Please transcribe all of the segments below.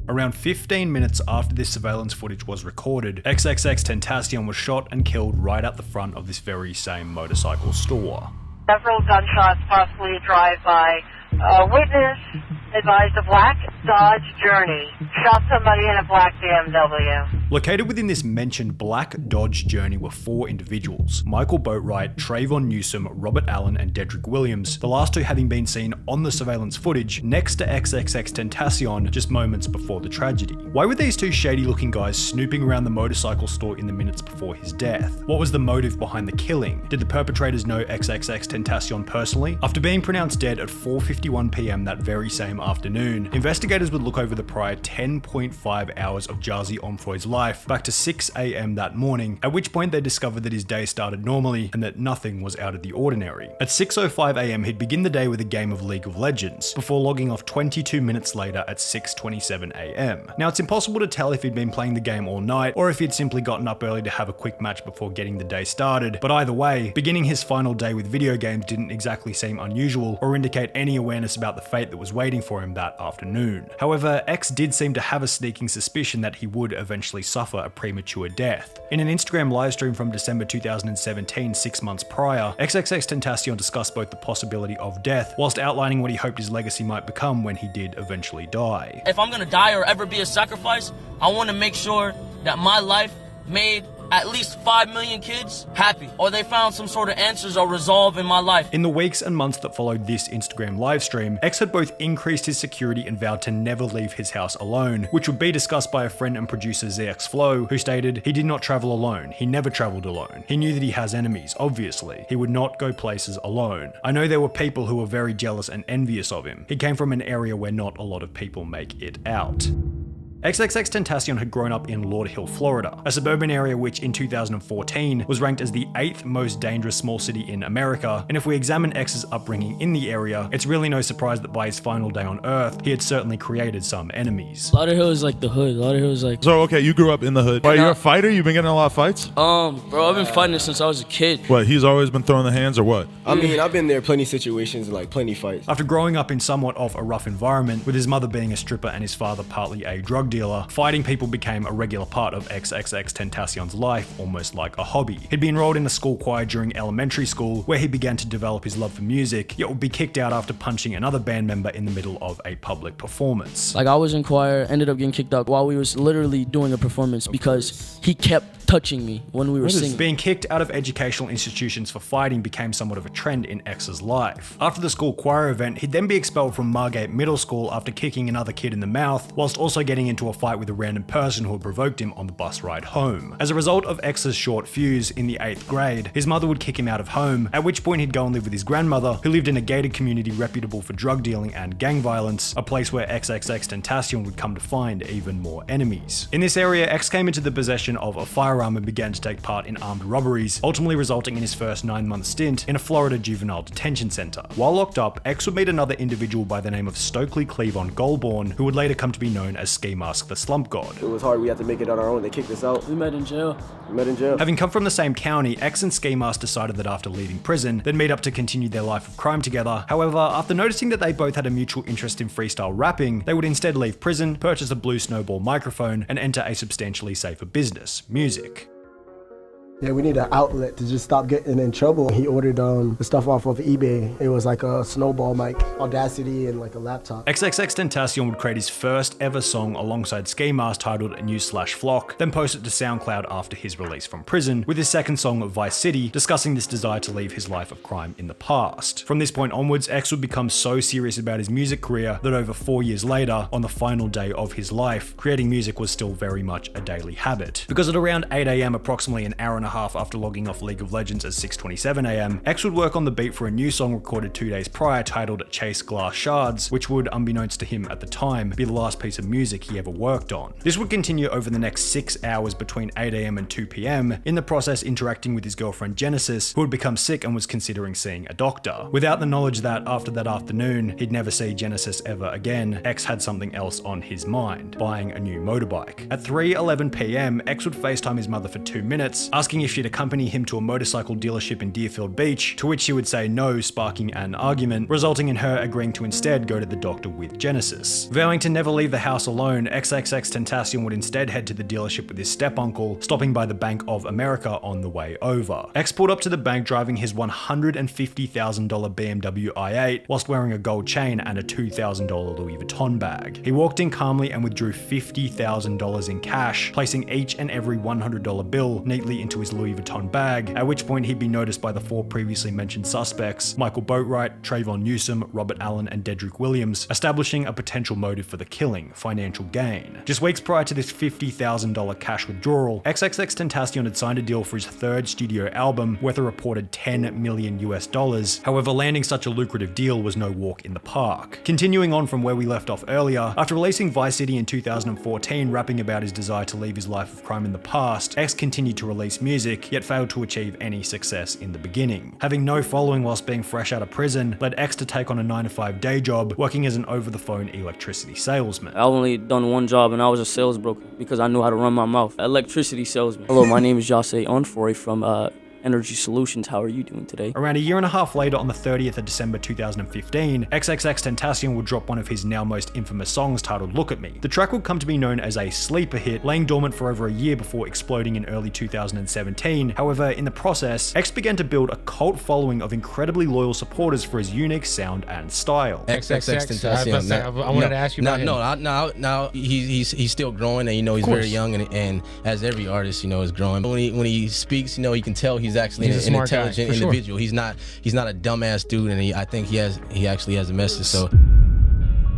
Around 15 minutes after this surveillance footage was recorded, XXXTentacion was shot and killed right at the front of this very same motorcycle store. Several gunshots, possibly drive-by. Witness advised a black Dodge Journey. Shot somebody in a black BMW. Located within this mentioned black Dodge Journey were 4 individuals: Michael Boatwright, Trayvon Newsom, Robert Allen, and Dedrick Williams, the last 2 having been seen on the surveillance footage next to XXXTentacion just moments before the tragedy. Why were these 2 shady-looking guys snooping around the motorcycle store in the minutes before his death? What was the motive behind the killing? Did the perpetrators know XXXTentacion personally? After being pronounced dead at 4:51 PM that very same afternoon, investigators would look over the prior 10.5 hours of Jarzy Onfroy's life back to 6 AM that morning, at which point they discovered that his day started normally and that nothing was out of the ordinary. At 6:05 AM, he'd begin the day with a game of League of Legends, before logging off 22 minutes later at 6:27 AM. Now, it's impossible to tell if he'd been playing the game all night, or if he'd simply gotten up early to have a quick match before getting the day started, but either way, beginning his final day with video games didn't exactly seem unusual or indicate any awareness about the fate that was waiting for him that afternoon. However, X did seem to have a sneaking suspicion that he would eventually suffer a premature death. In an Instagram livestream from December 2017, 6 months prior, XXXTentacion discussed both the possibility of death, whilst outlining what he hoped his legacy might become when he did eventually die. If I'm gonna die or ever be a sacrifice, I want to make sure that my life made at least 5 million kids happy, or they found some sort of answers or resolve in my life. In the weeks and months that followed this Instagram livestream, X had both increased his security and vowed to never leave his house alone, which would be discussed by a friend and producer ZX Flow, who stated, "He did not travel alone. He never traveled alone. He knew that he has enemies, obviously. He would not go places alone. I know there were people who were very jealous and envious of him. He came from an area where not a lot of people make it out." XXXTentacion had grown up in Lord Hill, Florida, a suburban area which in 2014 was ranked as the 8th most dangerous small city in America, and if we examine X's upbringing in the area, it's really no surprise that by his final day on Earth, he had certainly created some enemies. Lauderhill is like the hood. Lauderhill is like... So, okay, you grew up in the hood. Wait, you're a fighter? You've been getting in a lot of fights? Bro, I've been fighting since I was a kid. What, he's always been throwing the hands or what? I mean, I've been there plenty of situations and like plenty of fights. After growing up in somewhat of a rough environment, with his mother being a stripper and his father partly a drug dealer, fighting people became a regular part of XXXTentacion's life, almost like a hobby. He'd be enrolled in a school choir during elementary school, where he began to develop his love for music, yet would be kicked out after punching another band member in the middle of a public performance. Like, I was in choir, ended up getting kicked out while we was literally doing a performance because he kept touching me when we were singing. Being kicked out of educational institutions for fighting became somewhat of a trend in X's life. After the school choir event, he'd then be expelled from Margate Middle School after kicking another kid in the mouth, whilst also getting into a fight with a random person who had provoked him on the bus ride home. As a result of X's short fuse, in the 8th grade, his mother would kick him out of home, at which point he'd go and live with his grandmother, who lived in a gated community reputable for drug dealing and gang violence, a place where XXXTentacion would come to find even more enemies. In this area, X came into the possession of a firearm and began to take part in armed robberies, ultimately resulting in his first 9-month stint in a Florida juvenile detention center. While locked up, X would meet another individual by the name of Stokely Cleavon Goldborn, who would later come to be known as Ski Mask the Slump God. It was hard. We had to make it on our own. They kicked us out. We met in jail. Having come from the same county, X and Ski Mask decided that after leaving prison, they'd meet up to continue their life of crime together. However, after noticing that they both had a mutual interest in freestyle rapping, they would instead leave prison, purchase a Blue Snowball microphone, and enter a substantially safer business: music. Yeah, we need an outlet to just stop getting in trouble. He ordered the stuff off of eBay. It was like a snowball mic, Audacity, and like a laptop. XXXTentacion would create his first ever song alongside Ski Mask titled News/Flock, then post it to SoundCloud after his release from prison, with his second song, Vice City, discussing this desire to leave his life of crime in the past. From this point onwards, X would become so serious about his music career that over 4 years later, on the final day of his life, creating music was still very much a daily habit. Because at around 8 AM, approximately an hour and a half after logging off League of Legends at 6:27 AM, X would work on the beat for a new song recorded 2 days prior titled Chase Glass Shards, which would, unbeknownst to him at the time, be the last piece of music he ever worked on. This would continue over the next 6 hours between 8 AM and 2 PM, in the process interacting with his girlfriend Genesis, who had become sick and was considering seeing a doctor. Without the knowledge that, after that afternoon, he'd never see Genesis ever again, X had something else on his mind: buying a new motorbike. At 3:11 PM, X would FaceTime his mother for 2 minutes, asking asking if she'd accompany him to a motorcycle dealership in Deerfield Beach, to which she would say no, sparking an argument, resulting in her agreeing to instead go to the doctor with Genesis. Vowing to never leave the house alone, XXXTentacion would instead head to the dealership with his step-uncle, stopping by the Bank of America on the way over. X pulled up to the bank driving his $150,000 BMW i8 whilst wearing a gold chain and a $2,000 Louis Vuitton bag. He walked in calmly and withdrew $50,000 in cash, placing each and every $100 bill neatly into his Louis Vuitton bag, at which point he'd be noticed by the 4 previously mentioned suspects, Michael Boatwright, Trayvon Newsome, Robert Allen, and Dedrick Williams, establishing a potential motive for the killing: financial gain. Just weeks prior to this $50,000 cash withdrawal, XXXTentacion had signed a deal for his 3rd studio album worth a reported $10 million US. However, landing such a lucrative deal was no walk in the park. Continuing on from where we left off earlier, after releasing Vice City in 2014, rapping about his desire to leave his life of crime in the past, X continued to release music, yet failed to achieve any success in the beginning. Having no following whilst being fresh out of prison led X to take on a 9-to-5 day job, working as an over-the-phone electricity salesman. I only done one job and I was a sales broker because I knew how to run my mouth. Electricity salesman. Hello, my name is Jose Onfoy from Energy Solutions. How are you doing today? Around a year and a half later, on the 30th of December 2015, XXXTentacion would drop one of his now most infamous songs titled Look At Me. The track would come to be known as a sleeper hit, laying dormant for over a year before exploding in early 2017. However, in the process, X began to build a cult following of incredibly loyal supporters for his unique sound and style. XXXTentacion. I wanted to ask you about him. Now he's still growing, and he's very young, and as every artist, is growing. But when he speaks, you can tell he's actually an intelligent individual. He's not a dumbass dude, and I think he actually has a message. So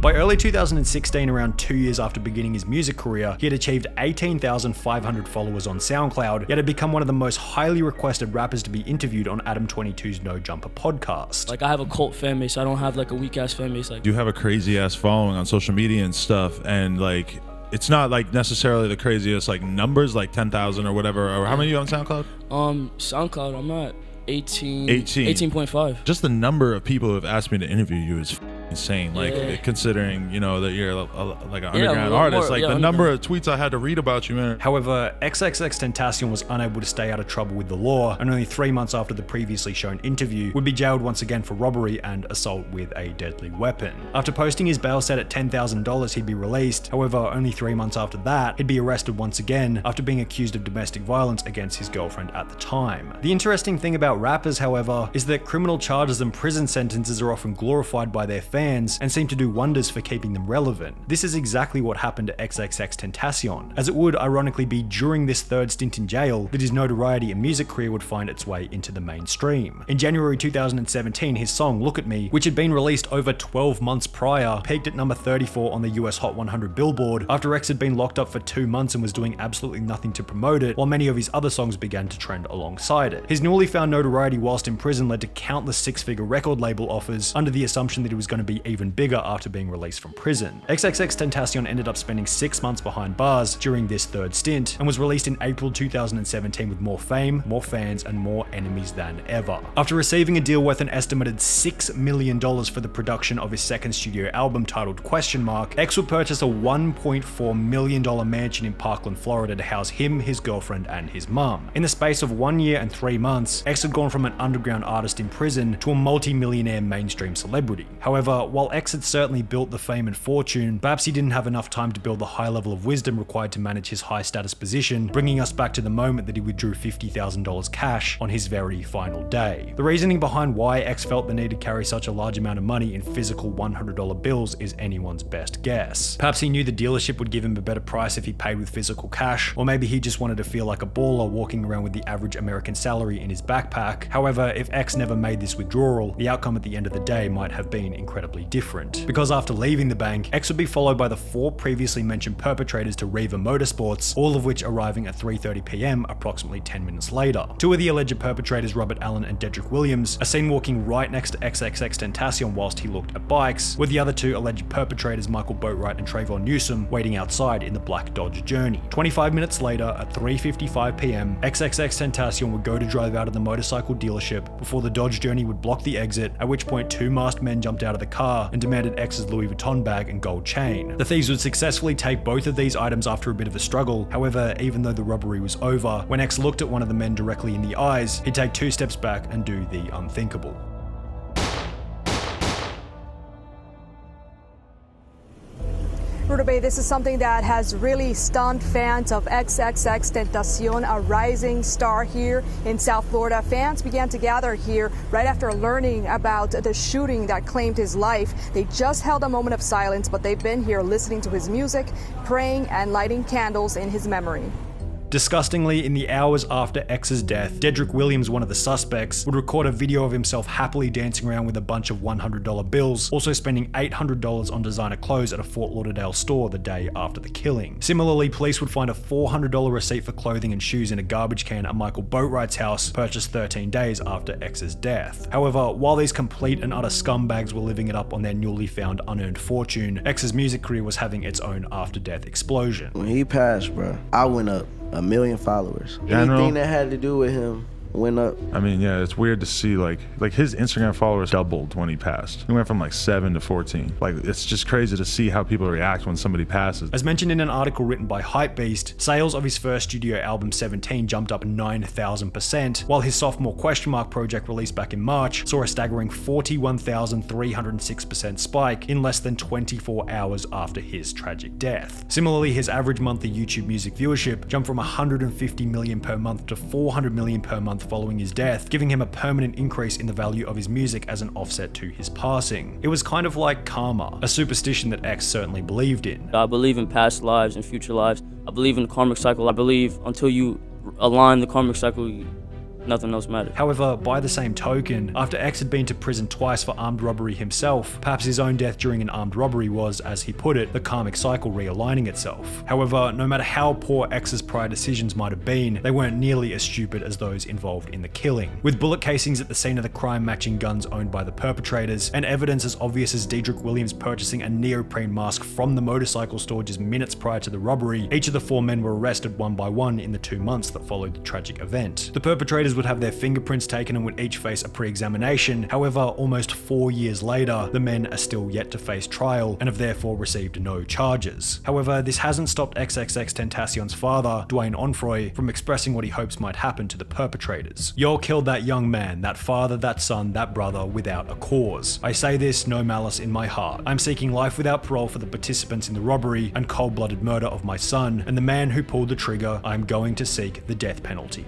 by early 2016, around 2 years after beginning his music career, he had achieved 18,500 followers on SoundCloud, yet had become one of the most highly requested rappers to be interviewed on Adam 22's No Jumper podcast. Like, I have a cult fan base. I don't have like a weak ass fan base. Like, You have a crazy ass following on social media and stuff, and like, it's not like necessarily the craziest like numbers, like 10,000 or whatever. Or how many are you on SoundCloud? SoundCloud, I'm at 18.5. Just the number of people who have asked me to interview you is insane. Like, considering that you're like an underground artist, like the number of tweets I had to read about you, man. However, XXXTentacion was unable to stay out of trouble with the law, and only 3 months after the previously shown interview, would be jailed once again for robbery and assault with a deadly weapon. After posting his bail set at $10,000, he'd be released. However, only 3 months after that, he'd be arrested once again after being accused of domestic violence against his girlfriend at the time. The interesting thing about rappers, however, is that criminal charges and prison sentences are often glorified by their fans and seem to do wonders for keeping them relevant. This is exactly what happened to XXXTentacion, as it would ironically be during this 3rd stint in jail that his notoriety and music career would find its way into the mainstream. In January 2017, his song Look At Me, which had been released over 12 months prior, peaked at number 34 on the US Hot 100 Billboard after X had been locked up for 2 months and was doing absolutely nothing to promote it, while many of his other songs began to trend alongside it. His newly found notoriety whilst in prison led to countless 6-figure record label offers under the assumption that he was going to be even bigger after being released from prison. XXXTentacion ended up spending 6 months behind bars during this 3rd stint and was released in April 2017 with more fame, more fans, and more enemies than ever. After receiving a deal worth an estimated $6 million for the production of his 2nd studio album titled Question Mark, X would purchase a $1.4 million mansion in Parkland, Florida to house him, his girlfriend, and his mum. In the space of 1 year and 3 months, X had gone from an underground artist in prison to a multi-millionaire mainstream celebrity. However, while X had certainly built the fame and fortune, perhaps he didn't have enough time to build the high level of wisdom required to manage his high status position, bringing us back to the moment that he withdrew $50,000 cash on his very final day. The reasoning behind why X felt the need to carry such a large amount of money in physical $100 bills is anyone's best guess. Perhaps he knew the dealership would give him a better price if he paid with physical cash, or maybe he just wanted to feel like a baller walking around with the average American salary in his backpack. However, if X never made this withdrawal, the outcome at the end of the day might have been incredibly different. Because after leaving the bank, X would be followed by the 4 previously mentioned perpetrators to Riva Motorsports, all of which arriving at 3:30 PM approximately 10 minutes later. 2 of the alleged perpetrators, Robert Allen and Dedrick Williams, are seen walking right next to XXXTentacion whilst he looked at bikes, with the other 2 alleged perpetrators, Michael Boatwright and Trayvon Newsome, waiting outside in the black Dodge Journey. 25 minutes later, at 3:55 PM, XXXTentacion would go to drive out of the motorcycle dealership before the Dodge Journey would block the exit, at which point 2 masked men jumped out of the car and demanded X's Louis Vuitton bag and gold chain. The thieves would successfully take both of these items after a bit of a struggle. However, even though the robbery was over, when X looked at one of the men directly in the eyes, he'd take 2 steps back and do the unthinkable. Rutabe, this is something that has really stunned fans of XXXTentacion, a rising star here in South Florida. Fans began to gather here right after learning about the shooting that claimed his life. They just held a moment of silence, but they've been here listening to his music, praying, and lighting candles in his memory. Disgustingly, in the hours after X's death, Dedrick Williams, one of the suspects, would record a video of himself happily dancing around with a bunch of $100 bills, also spending $800 on designer clothes at a Fort Lauderdale store the day after the killing. Similarly, police would find a $400 receipt for clothing and shoes in a garbage can at Michael Boatwright's house, purchased 13 days after X's death. However, while these complete and utter scumbags were living it up on their newly found unearned fortune, X's music career was having its own after-death explosion. When he passed, bro, I went up 1 million followers. General, anything that had to do with him went up. I mean, yeah, it's weird to see like his Instagram followers doubled when he passed. He went from like 7 to 14. Like, it's just crazy to see how people react when somebody passes. As mentioned in an article written by Hypebeast, sales of his first studio album 17 jumped up 9,000%, while his sophomore project released back in March saw a staggering 41,306% spike in less than 24 hours after his tragic death. Similarly, his average monthly YouTube music viewership jumped from 150 million per month to 400 million per month following his death, giving him a permanent increase in the value of his music as an offset to his passing. It was kind of like karma, a superstition that X certainly believed in. I believe in past lives and future lives. I believe in the karmic cycle. I believe until you align the karmic cycle, nothing else matters. However, by the same token, after X had been to prison twice for armed robbery himself, perhaps his own death during an armed robbery was, as he put it, the karmic cycle realigning itself. However, no matter how poor X's prior decisions might have been, they weren't nearly as stupid as those involved in the killing. With bullet casings at the scene of the crime matching guns owned by the perpetrators, and evidence as obvious as Dedrick Williams purchasing a neoprene mask from the motorcycle store just minutes prior to the robbery, each of the 4 men were arrested one by one in the 2 months that followed the tragic event. The perpetrators would have their fingerprints taken and would each face a pre-examination. However, almost 4 years later, the men are still yet to face trial and have therefore received no charges. However, this hasn't stopped XXXTentacion's father, Dwayne Onfroy, from expressing what he hopes might happen to the perpetrators. Y'all killed that young man, that father, that son, that brother without a cause. I say this, no malice in my heart. I'm seeking life without parole for the participants in the robbery and cold-blooded murder of my son, and the man who pulled the trigger, I'm going to seek the death penalty.